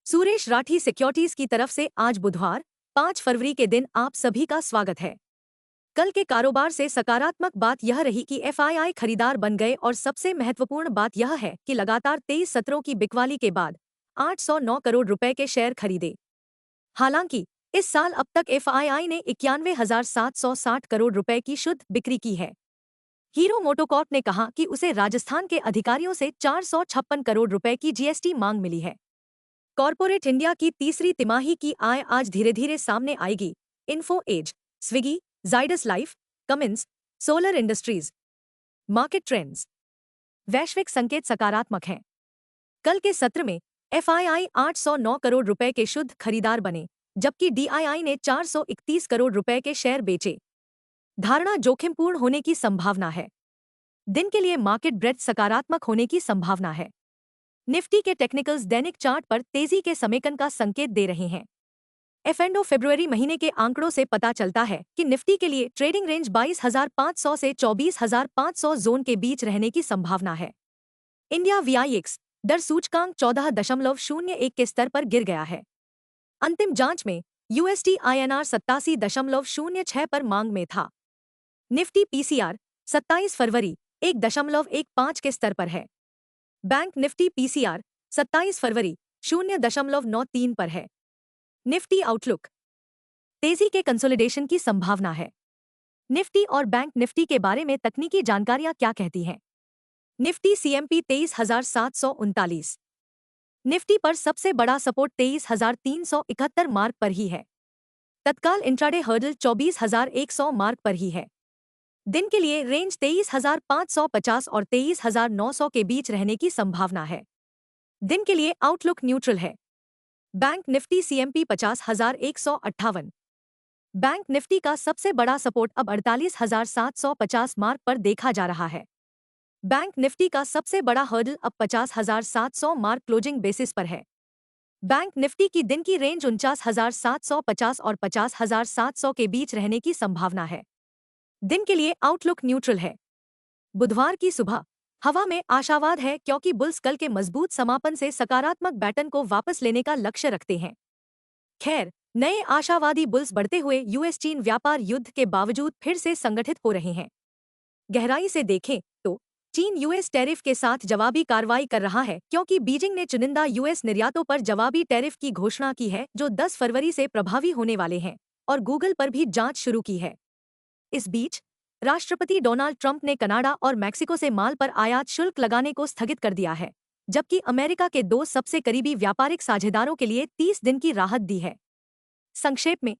Suresh Rathi securities की तरफ से आज बुधवार 5 फरवरी के दिन आप सभी का स्वागत है। कल के कारोबार से सकारात्मक बात यह रही कि एफआईआई खरीदार बन गए और सबसे महत्वपूर्ण बात यह है कि लगातार 23 सत्रों की बिकवाली के बाद 809 करोड़ रुपए के शेयर खरीदे। हालांकि इस साल अब तक एफआईआई ने 91,760 करोड़ रुपए की शुद्ध बिक्री की है। हीरो मोटोकॉर्प ने कहा कि उसे राजस्थान के अधिकारियों से 456 करोड़ रुपए की जीएसटी मांग मिली है। कॉर्पोरेट इंडिया की तीसरी तिमाही की आय आज धीरे धीरे सामने आएगी। Info Edge, Swiggy, Zydus Life, Cummins, Solar Industries. Market trends. वैश्विक संकेत सकारात्मक हैं। कल के सत्र में एफआईआई 809 करोड़ रुपए के शुद्ध खरीदार बने, जबकि डीआईआई ने 431 करोड़ रुपए के शेयर बेचे। धारणा जोखिमपूर्ण होने की संभावना है। दिन के लिए मार्केट ब्रेथ सकारात्मक होने की संभावना है। निफ्टी के टेक्निकल्स दैनिक चार्ट पर तेजी के समेकन का संकेत दे रहे हैं। एफ&ओ फरवरी महीने के आंकड़ों से पता चलता है कि निफ्टी के लिए ट्रेडिंग रेंज 22,500 से 24,500 जोन के बीच रहने की संभावना है। इंडिया वीआईएक्स डर सूचकांक 14.01 के स्तर पर गिर गया है। अंतिम जांच में यूएसडी आईएनआर 87.06 पर मांग में था। निफ्टी पीसीआर 27 फरवरी 1.15 के स्तर पर है। बैंक निफ्टी पीसीआर 27 फरवरी 0.93 पर है। Nifty outlook. तेजी के कंसोलिडेशन की संभावना है। निफ्टी और बैंक निफ्टी के बारे में तकनीकी जानकारियां क्या कहती हैं? Nifty CMP 23,739। निफ्टी पर सबसे बड़ा सपोर्ट 23,371 मार्क पर ही है। तत्काल इंट्राडे हर्डल 24,100 मार्क पर ही है। दिन के लिए रेंज 23,550 और 23,900 के बीच रहने की संभावना है। दिन के लिए आउटलुक न्यूट्रल है। Bank Nifty CMP 50,158। Bank Nifty का सबसे बड़ा सपोर्ट अब 48,750 मार्क पर देखा जा रहा है। बैंक निफ्टी का सबसे बड़ा हर्डल अब 50,700 मार्क क्लोजिंग बेसिस पर है। बैंक निफ्टी की दिन की रेंज 49,750 और 50,700 के बीच रहने की संभावना है। दिन के लिए आउटलुक न्यूट्रल है। बुधवार की सुबह हवा में आशावाद है, क्योंकि बुल्स कल के मजबूत समापन से सकारात्मक बैटन को वापस लेने का लक्ष्य रखते हैं। खैर, नए आशावादी बुल्स बढ़ते हुए यूएस चीन व्यापार युद्ध के बावजूद फिर से संगठित हो रहे हैं। गहराई से देखें तो चीन यूएस टैरिफ के साथ जवाबी कार्रवाई कर रहा है, क्योंकि बीजिंग ने चुनिंदा यूएस निर्यातों पर जवाबी टैरिफ की घोषणा की है, जो 10 फरवरी से प्रभावी होने वाले हैं, और गूगल पर भी जांच शुरू की है। इस बीच राष्ट्रपति डोनाल्ड ट्रंप ने कनाडा और मैक्सिको से माल पर आयात शुल्क लगाने को स्थगित कर दिया है, जबकि अमेरिका के दो सबसे करीबी व्यापारिक साझेदारों के लिए 30 दिन की राहत दी है। संक्षेप में,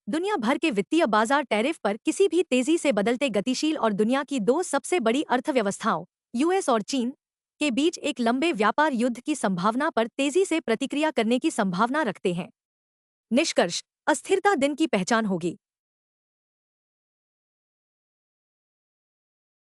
दुनिया भर के वित्तीय बाजार टैरिफ पर किसी भी तेजी से बदलते गतिशील और दुनिया की दो सबसे बड़ी अर्थव्यवस्थाओं यूएस और चीन के बीच एक लंबे व्यापार युद्ध की संभावना पर तेजी से प्रतिक्रिया करने की संभावना रखते हैं। निष्कर्ष: अस्थिरता दिन की पहचान होगी।